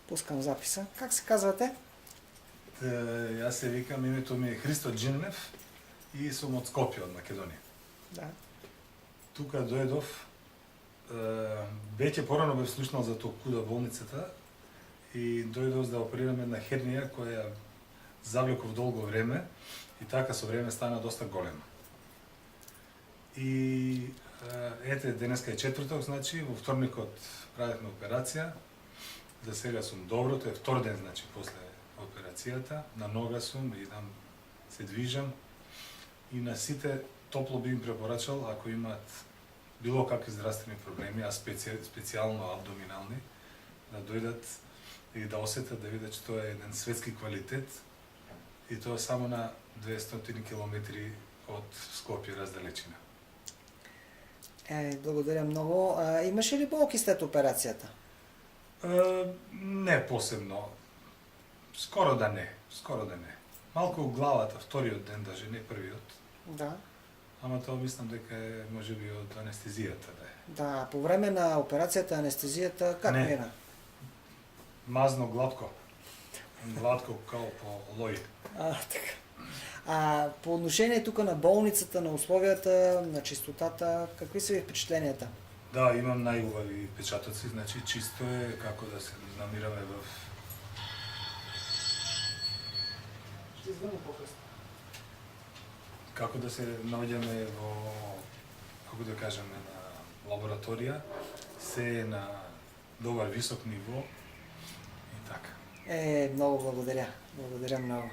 Пускам записа. Как се казвате? Јас се викам, името ми е Христо Джинлев и сум од Скопје, од Македонија. Да. Тука дојдов, веќе порано бев слушнал за Токуда болницата и дојдов за да оперирам една хернија која завлеков долго време и така со време стана доста голема. И ете, денеска е четврток, значи, во вторникот правевме операција. За сега сум добро, тоа е втор ден, значи, после операцијата. На нога сум, идам, се движам. И на сите топло би им препорачал, ако имаат било какви здравствени проблеми, а специјално абдоминални, да дојдат и да осетат, да видат, че тоа е еден светски квалитет и тоа само на 200 километри од Скопје раздалечина. Благодаря много. Имаше ли болки след операцията? Не посебно. Скоро да не. Малку у главата, вториот ден, даже не првиот. Да. Ама тоа мислам дека е можеби од анестезијата да е. Да, по време на операцията, анестезията, как Не. мина? Мазно гладко. Гладко као по лој. Така. По отношение тук на болницата, на условията, на чистотата, какви са ви впечатленията? Да, имам најубави печатоци, значи чисто е како да се намираме в... Ще извънна по-късно. Како да се наоѓаме во, како да кажеме, на лабораторија, се е на добар висок ниво и така. Много благодаря. Благодаря много.